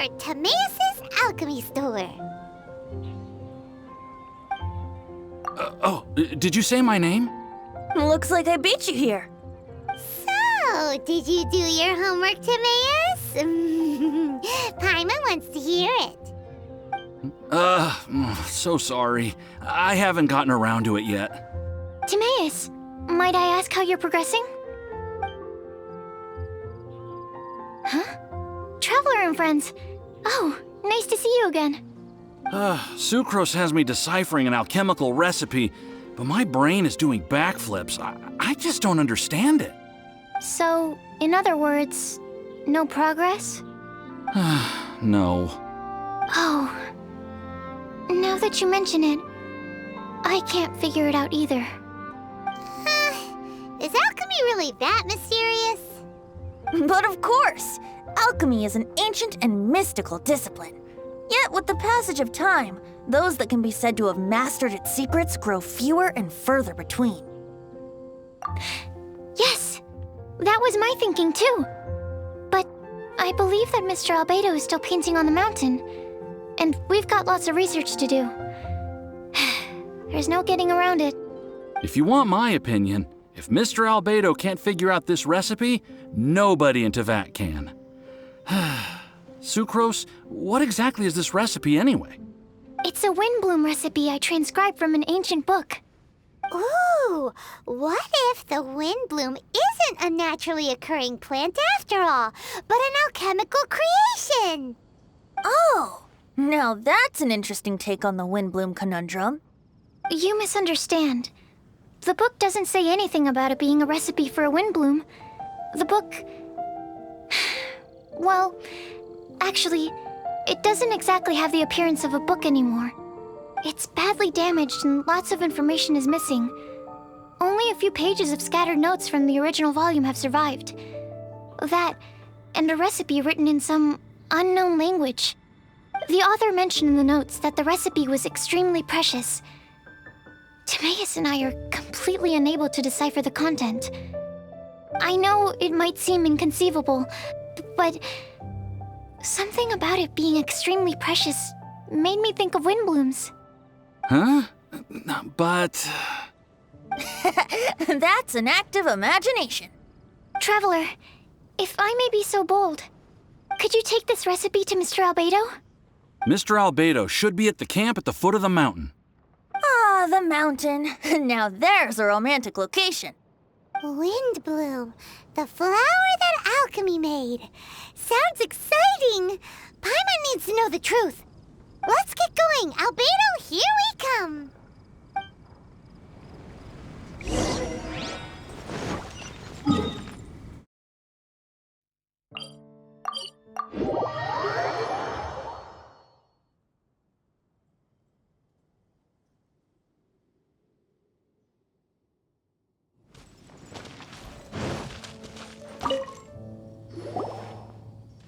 your Timaeus' alchemy store. Did you say my name? Looks like I beat you here. So, did you do your homework, Timaeus? Paimon wants to hear it. So sorry. I haven't gotten around to it yet. Timaeus, might I ask how you're progressing? Huh? Traveler and friends. Oh, nice to see you again. Sucrose has me deciphering an alchemical recipe, but my brain is doing backflips. I just don't understand it. So, in other words, no progress? No. Oh. Now that you mention it, I can't figure it out either. Is alchemy really that mysterious? But of course! Alchemy is an ancient and mystical discipline. Yet with the passage of time, those that can be said to have mastered its secrets grow fewer and further between. Yes! That was my thinking too. But I believe that Mr. Albedo is still painting on the mountain. And we've got lots of research to do. There's no getting around it. If you want my opinion, if Mr. Albedo can't figure out this recipe, nobody in Tevat can. Sucrose, what exactly is this recipe anyway? It's a Windblume recipe I transcribed from an ancient book. Ooh, what if the Windblume isn't a naturally occurring plant after all, but an alchemical creation? Oh, now that's an interesting take on the Windblume conundrum. You misunderstand. The book doesn't say anything about it being a recipe for a Windblume. The book... Well, actually, it doesn't exactly have the appearance of a book anymore. It's badly damaged and lots of information is missing. Only a few pages of scattered notes from the original volume have survived. That, and a recipe written in some unknown language. The author mentioned in the notes that the recipe was extremely precious. Timaeus and I are completely unable to decipher the content. I know it might seem inconceivable, but something about it being extremely precious made me think of Windblooms. Huh? But... That's an active imagination. Traveler, if I may be so bold, could you take this recipe to Mr. Albedo? Mr. Albedo should be at the camp at the foot of the mountain. Ah, the mountain. Now there's a romantic location. Windblume, the flower that alchemy made. Sounds exciting. Paimon needs to know the truth. Let's get going. Albedo, here we come.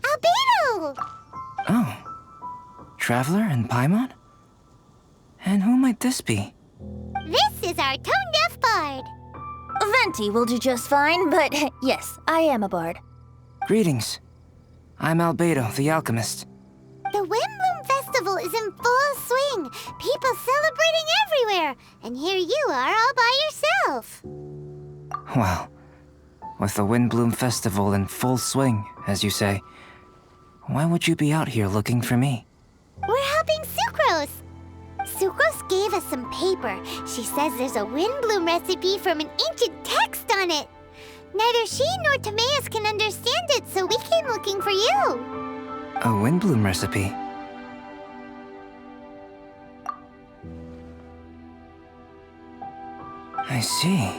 Albedo! Oh. Traveler and Paimon? And who might this be? This is our tone-deaf bard. Venti will do just fine, but yes, I am a bard. Greetings. I'm Albedo, the alchemist. The Windblume Festival is in full swing. People celebrating everywhere. And here you are all by yourself. Well, with the Windblume Festival in full swing, as you say, why would you be out here looking for me? We're helping Sucrose. Sucrose gave us some paper. She says there's a Windblume recipe from an ancient text on it. Neither she nor Timaeus can understand it, so we came looking for you. A Windblume recipe? I see.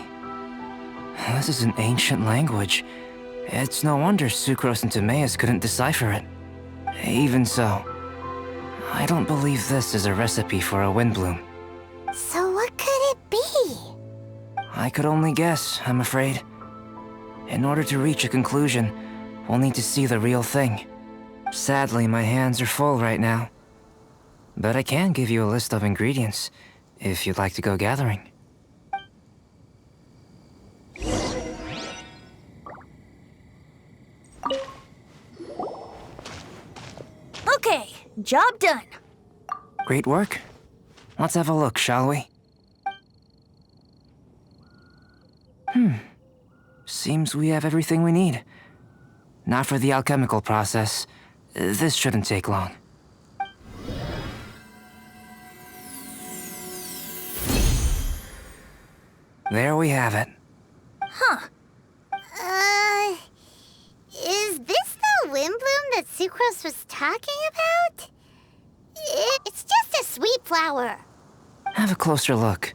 This is an ancient language. It's no wonder Sucrose and Timaeus couldn't decipher it. Even so, I don't believe this is a recipe for a Windblume. So what could it be? I could only guess, I'm afraid. In order to reach a conclusion, we'll need to see the real thing. Sadly, my hands are full right now. But I can give you a list of ingredients, if you'd like to go gathering. Okay, job done. Great work. Let's have a look, shall we? Seems we have everything we need. Not for the alchemical process. This shouldn't take long. There we have it. Is this the Windblume that Sucrose was talking about? It's just a sweet flower. Have a closer look.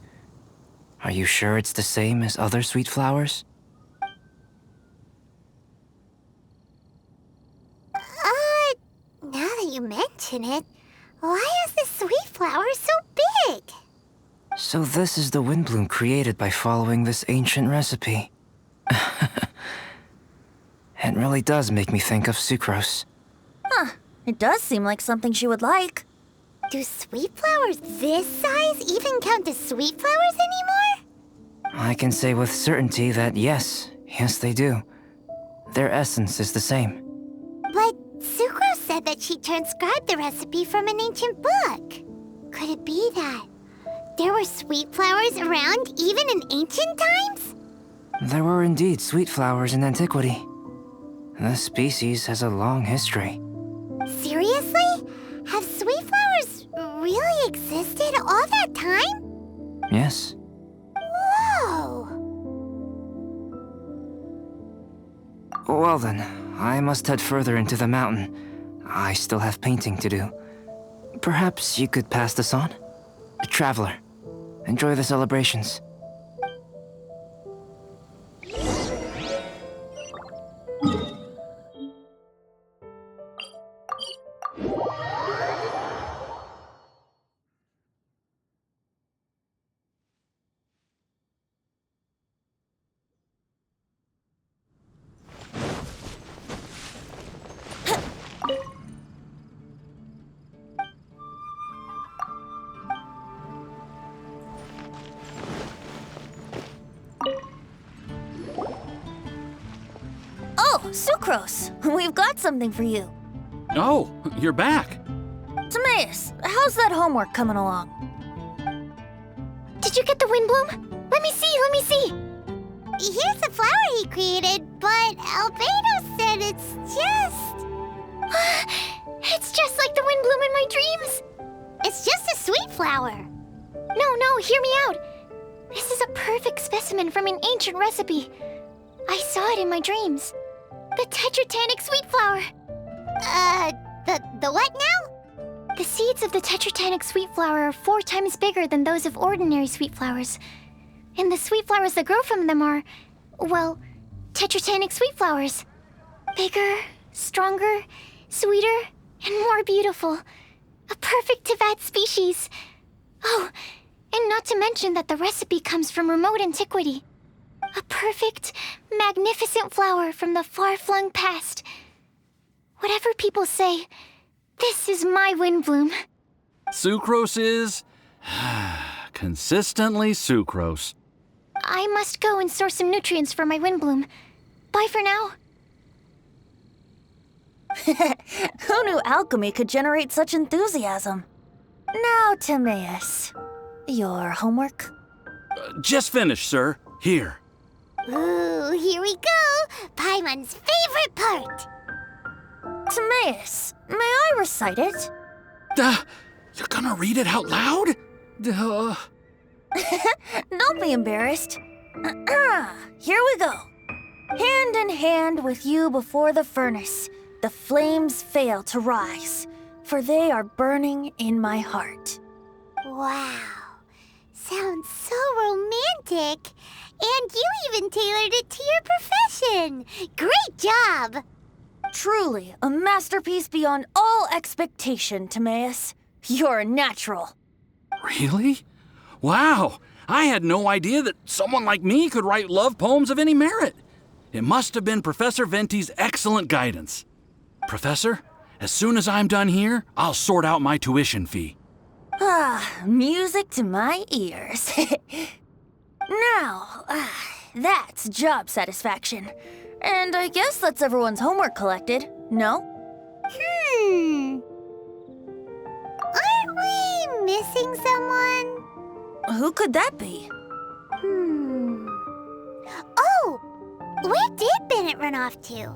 Are you sure it's the same as other sweet flowers? Now that you mention it, why is this sweet flower so big? So this is the Windblume created by following this ancient recipe. It really does make me think of Sucrose. It does seem like something she would like. Do sweet flowers this size even count as sweet flowers anymore? I can say with certainty that yes they do. Their essence is the same. But Sucrose said that she transcribed the recipe from an ancient book. Could it be that there were sweet flowers around even in ancient times? There were indeed sweet flowers in antiquity. This species has a long history. Seriously? Have sweet flowers really existed all that time? Yes. Whoa! Well then, I must head further into the mountain. I still have painting to do. Perhaps you could pass this on? Traveler, enjoy the celebrations. Oh, Sucrose, we've got something for you. Oh, you're back. Timaeus, how's that homework coming along? Did you get the Windblume? Let me see. Here's the flower he created, but Albedo said it's just... It's just like the Windblume in my dreams. It's just a sweet flower. No, hear me out. This is a perfect specimen from an ancient recipe. I saw it in my dreams. The tetratanic sweet flower. The what now? The seeds of the tetratanic sweet flower are 4 times bigger than those of ordinary sweet flowers. And the sweet flowers that grow from them are, well, tetratanic sweet flowers. Bigger, stronger, sweeter, and more beautiful. A perfect Tivat species. Oh, and not to mention that the recipe comes from remote antiquity. A perfect, magnificent flower from the far-flung past. Whatever people say, this is my Windblume. Sucrose is... consistently Sucrose. I must go and source some nutrients for my Windblume. Bye for now. Who knew alchemy could generate such enthusiasm? Now, Timaeus, your homework? Just finished, sir. Here. Ooh, here we go. Paimon's favorite part. Timaeus, may I recite it? You're gonna read it out loud? Don't be embarrassed. Here we go. Hand in hand with you before the furnace, the flames fail to rise, for they are burning in my heart. Wow. Sounds so romantic. And you even tailored it to your profession. Great job. Truly, a masterpiece beyond all expectation, Timaeus. You're a natural. Really? Wow! I had no idea that someone like me could write love poems of any merit. It must have been Professor Venti's excellent guidance. Professor, as soon as I'm done here, I'll sort out my tuition fee. Music to my ears. Now, that's job satisfaction. And I guess that's everyone's homework collected, no? missing someone? Who could that be? Oh! Where did Bennett run off to?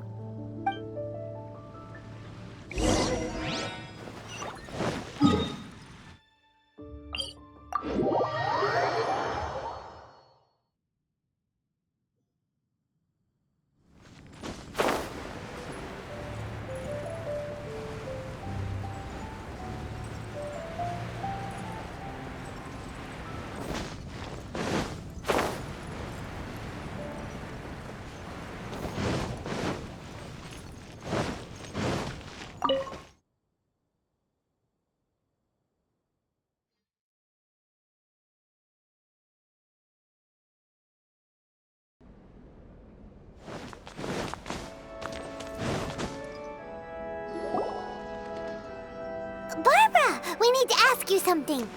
Barbara, we need to ask you something.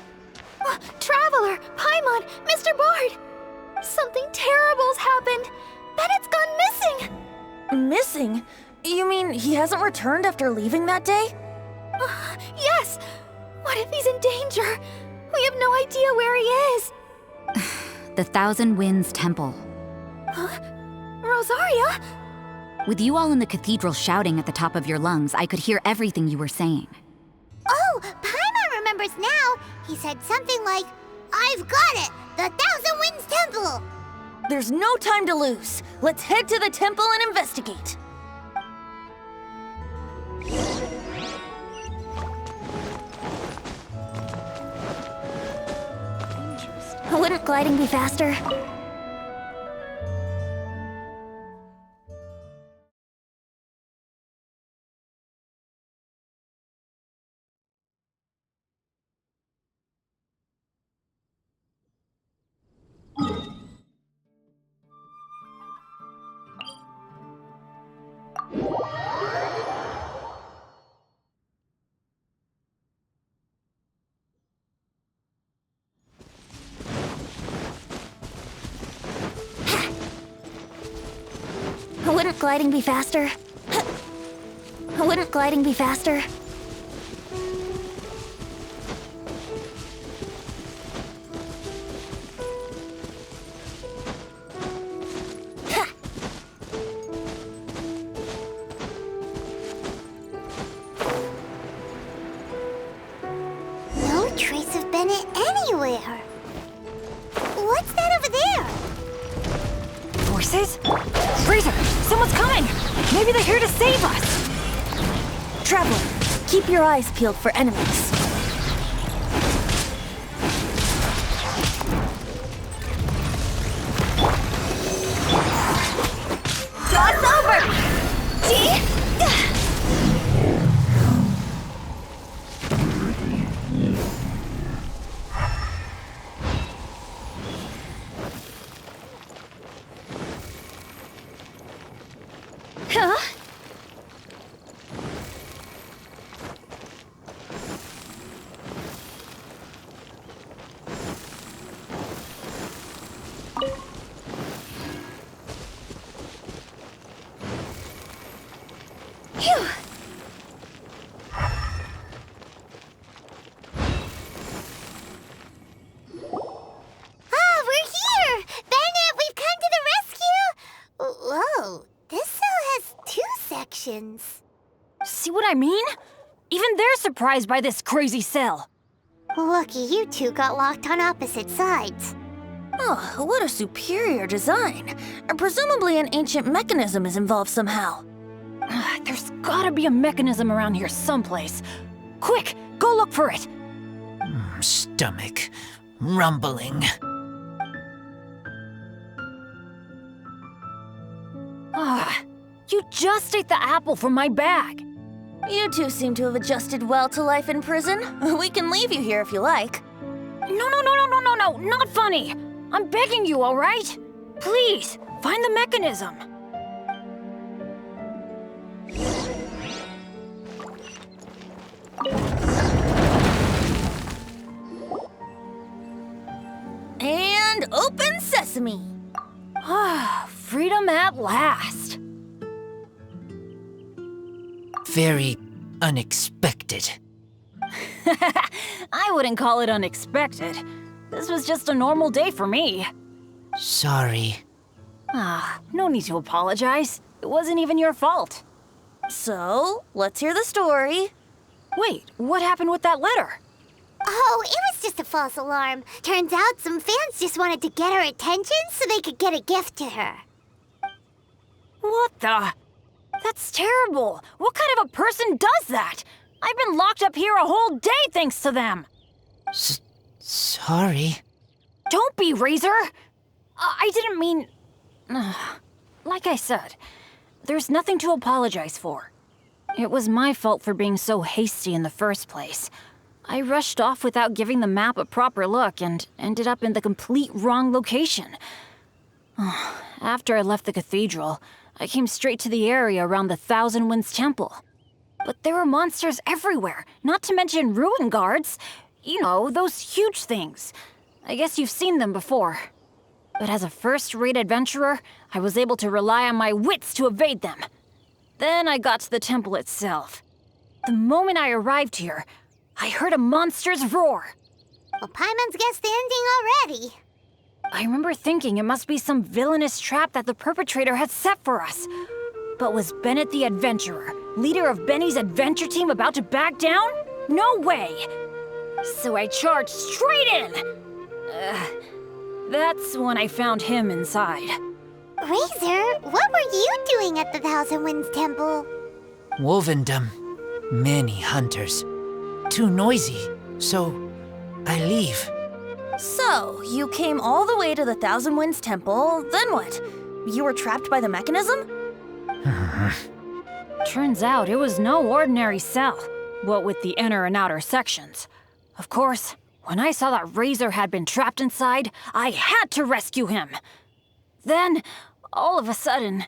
Traveler, Paimon, Mr. Bard! Something terrible's happened! Bennett's gone missing! Missing? You mean he hasn't returned after leaving that day? Yes! What if he's in danger? We have no idea where he is! The Thousand Winds Temple. Huh? Rosaria? With you all in the cathedral shouting at the top of your lungs, I could hear everything you were saying. Oh, Paimon remembers now. He said something like, "I've got it! The Thousand Winds Temple!" There's no time to lose. Let's head to the temple and investigate. Wouldn't gliding be faster? Wouldn't gliding be faster? Wouldn't gliding be faster? No trace of Bennett anywhere. What's that over there? Forces? Razor, someone's coming! Maybe they're here to save us! Traveler, keep your eyes peeled for enemies. Jaw's over! See? Huh? Phew. Ah, we're here! Bennett, we've come to the rescue! Whoa, this cell has 2 sections. See what I mean? Even they're surprised by this crazy cell. Lucky you two got locked on opposite sides. Oh, what a superior design. Presumably an ancient mechanism is involved somehow. There's gotta be a mechanism around here someplace. Quick, go look for it. Stomach rumbling. You just ate the apple from my bag. You two seem to have adjusted well to life in prison. We can leave you here if you like. No, not funny. I'm begging you, all right? Please, find the mechanism. And open sesame. Freedom at last. Very unexpected. I wouldn't call it unexpected. This was just a normal day for me. Sorry. No need to apologize. It wasn't even your fault. So, let's hear the story. Wait, what happened with that letter? Oh, it was just a false alarm. Turns out some fans just wanted to get her attention so they could get a gift to her. What the? That's terrible. What kind of a person does that? I've been locked up here a whole day thanks to them. Sorry. Don't be, Razor. I didn't mean... Like I said, there's nothing to apologize for. It was my fault for being so hasty in the first place. I rushed off without giving the map a proper look and ended up in the complete wrong location. After I left the cathedral, I came straight to the area around the Thousand Winds Temple. But there were monsters everywhere, not to mention ruin guards. You know, those huge things. I guess you've seen them before. But as a first-rate adventurer, I was able to rely on my wits to evade them. Then I got to the temple itself. The moment I arrived here, I heard a monster's roar. Well, Paimon's guessed the ending already. I remember thinking it must be some villainous trap that the perpetrator had set for us. But was Bennett the adventurer, leader of Benny's adventure team, about to back down? No way! So I charged straight in! That's when I found him inside. Razor, what were you doing at the Thousand Winds Temple? Wovendom. Many hunters. Too noisy, so I leave. So, you came all the way to the Thousand Winds Temple, then what? You were trapped by the mechanism? Turns out it was no ordinary cell, what with the inner and outer sections. Of course, when I saw that Razor had been trapped inside, I had to rescue him. Then, all of a sudden,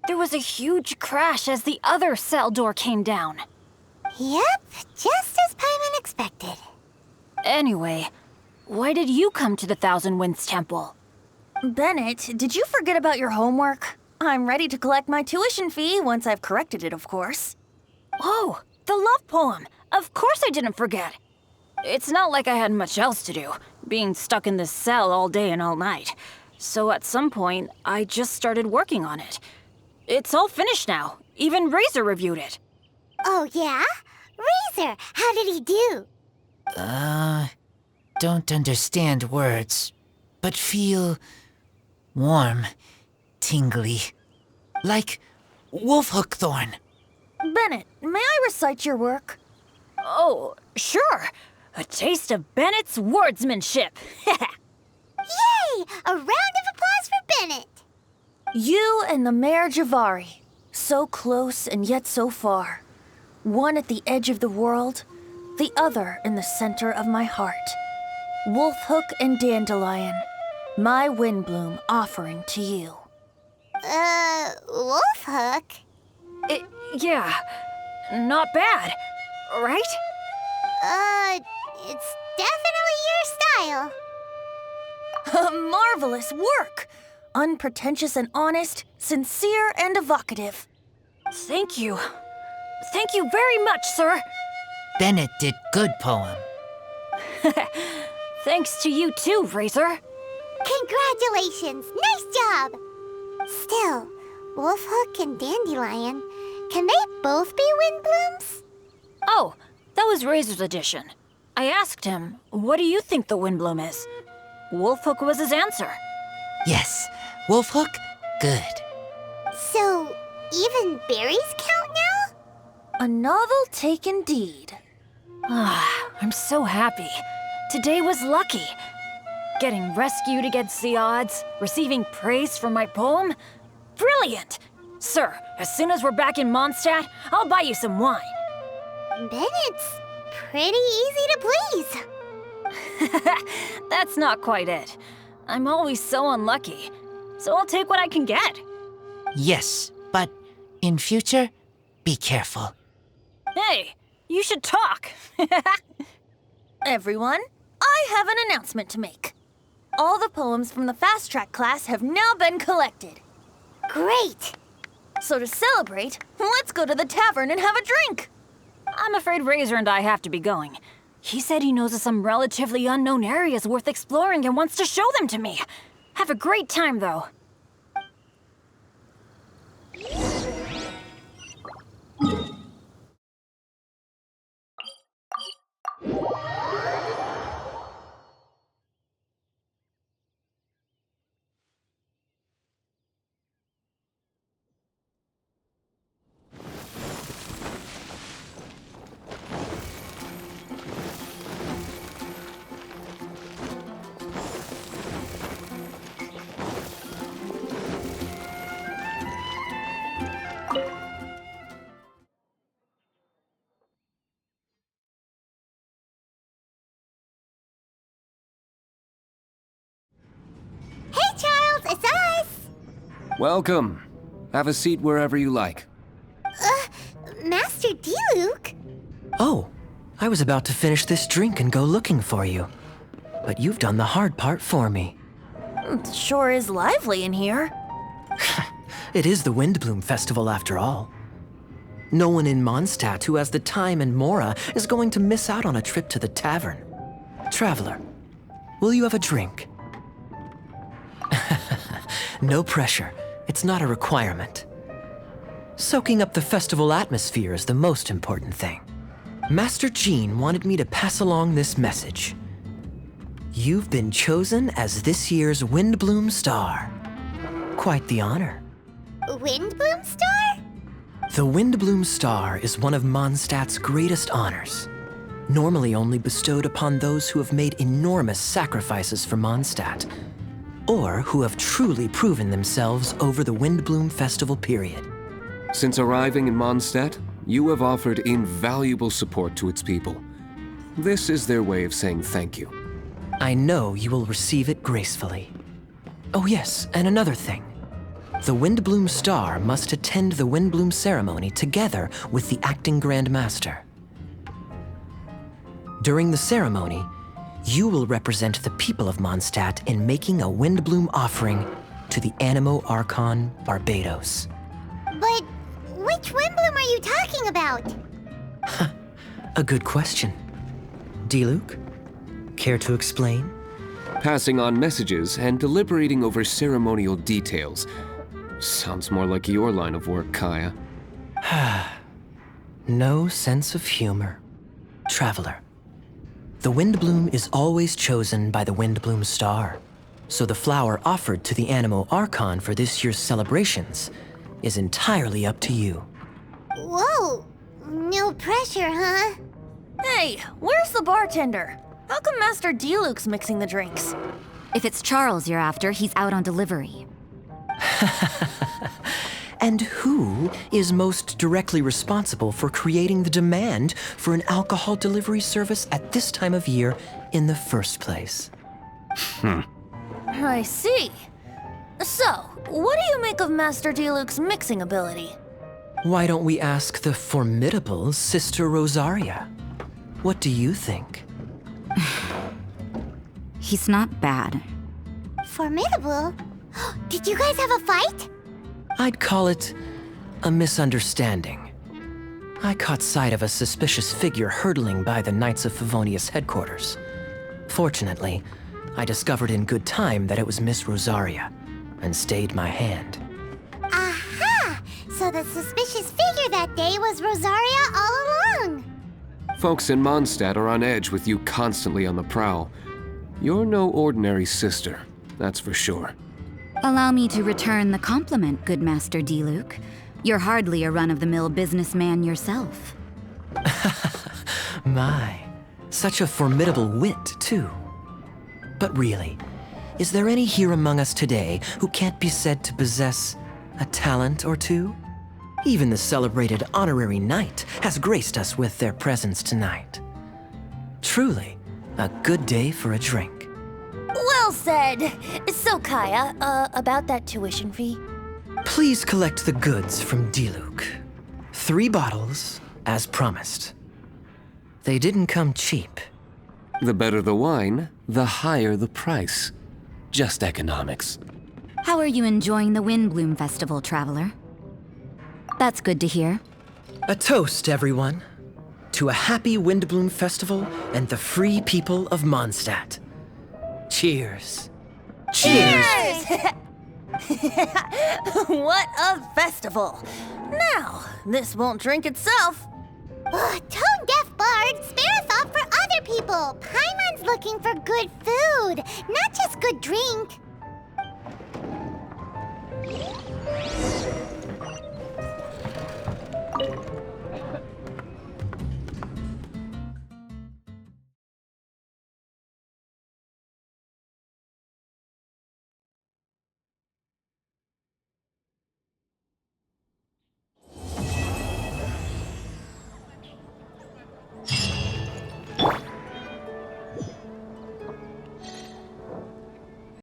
there was a huge crash as the other cell door came down. Yep, just as Paimon expected. Anyway, why did you come to the Thousand Winds Temple? Bennett, did you forget about your homework? I'm ready to collect my tuition fee once I've corrected it, of course. Oh, the love poem! Of course I didn't forget. It's not like I had much else to do, being stuck in this cell all day and all night. So at some point, I just started working on it. It's all finished now. Even Razor reviewed it. Oh, yeah? Razor, how did he do? Don't understand words, but feel warm, tingly, like wolfhook thorn. Bennett, may I recite your work? Oh, sure. A taste of Bennett's wordsmanship. Yay! A round of applause for Bennett. You and the Mare Javari, so close and yet so far. One at the edge of the world, the other in the center of my heart. Wolfhook and Dandelion, my Windblume offering to you. Wolfhook? Yeah, not bad, right? It's definitely your style. Marvelous work! Unpretentious and honest, sincere and evocative. Thank you. Thank you very much, sir. Bennett did good poem. Thanks to you too, Razor. Congratulations! Nice job! Still, Wolfhook and Dandelion, can they both be Windblooms? Oh, that was Razor's addition. I asked him, what do you think the Windblume is? Wolfhook was his answer. Yes, wolfhook, good. So, even berries count now? A novel take indeed. I'm so happy. Today was lucky. Getting rescued against the odds, receiving praise for my poem. Brilliant! Sir, as soon as we're back in Monstadt, I'll buy you some wine. Bennett's pretty easy to please. That's not quite it. I'm always so unlucky, so I'll take what I can get. Yes, but in future, be careful. Hey, you should talk. Everyone, I have an announcement to make. All the poems from the Fast Track class have now been collected. Great! So to celebrate, let's go to the tavern and have a drink. I'm afraid Razor and I have to be going. He said he knows of some relatively unknown areas worth exploring and wants to show them to me. Have a great time, though. Hey, Charles, it's us! Welcome. Have a seat wherever you like. Master D-Luke? Oh, I was about to finish this drink and go looking for you. But you've done the hard part for me. It sure is lively in here. It is the Windblume Festival after all. No one in Monstadt who has the time and mora is going to miss out on a trip to the tavern. Traveler, will you have a drink? No pressure. It's not a requirement. Soaking up the festival atmosphere is the most important thing. Master Jean wanted me to pass along this message. You've been chosen as this year's Windblume Star. Quite the honor. Windblume Star? The Windblume Star is one of Mondstadt's greatest honors, normally only bestowed upon those who have made enormous sacrifices for Monstadt, or who have truly proven themselves over the Windblume Festival period. Since arriving in Monstadt, you have offered invaluable support to its people. This is their way of saying thank you. I know you will receive it gracefully. Oh yes, and another thing. The Windblume Star must attend the Windblume ceremony together with the acting Grand Master. During the ceremony, you will represent the people of Mondstadt in making a Windblume offering to the Animo Archon Barbados. But which Windblume are you talking about? A good question. D-Luke, care to explain? Passing on messages and deliberating over ceremonial details. Sounds more like your line of work, Kaya. No sense of humor. Traveler, the Windblume is always chosen by the Windblume Star, so the flower offered to the Animo Archon for this year's celebrations is entirely up to you. Whoa, no pressure, huh? Hey, where's the bartender? How come Master D-Luke's mixing the drinks? If it's Charles you're after, he's out on delivery. And who is most directly responsible for creating the demand for an alcohol delivery service at this time of year in the first place? I see. So, what do you make of Master D-Luke's mixing ability? Why don't we ask the formidable Sister Rosaria? What do you think? He's not bad. Formidable? Did you guys have a fight? I'd call it a misunderstanding. I caught sight of a suspicious figure hurtling by the Knights of Favonius headquarters. Fortunately, I discovered in good time that it was Miss Rosaria, and stayed my hand. Aha! So the suspicious figure that day was Rosaria all along. Folks in Mondstadt are on edge with you constantly on the prowl. You're no ordinary sister, that's for sure. Allow me to return the compliment, good Master D-Luke. You're hardly a run-of-the-mill businessman yourself. My, such a formidable wit, too. But really, is there any here among us today who can't be said to possess a talent or two? Even the celebrated honorary knight has graced us with their presence tonight. Truly, a good day for a drink. Well said. So, Kaya, about that tuition fee? Please collect the goods from D-Luke. 3 bottles, as promised. They didn't come cheap. The better the wine, the higher the price. Just economics. How are you enjoying the Windblume Festival, traveler? That's good to hear. A toast, everyone. to a happy Windblume Festival and the free people of Monstadt. Cheers. Cheers! What a festival! Now, this won't drink itself. Tone-deaf bard, spare a thought for other people. Paimon's looking for good food, not just good drink.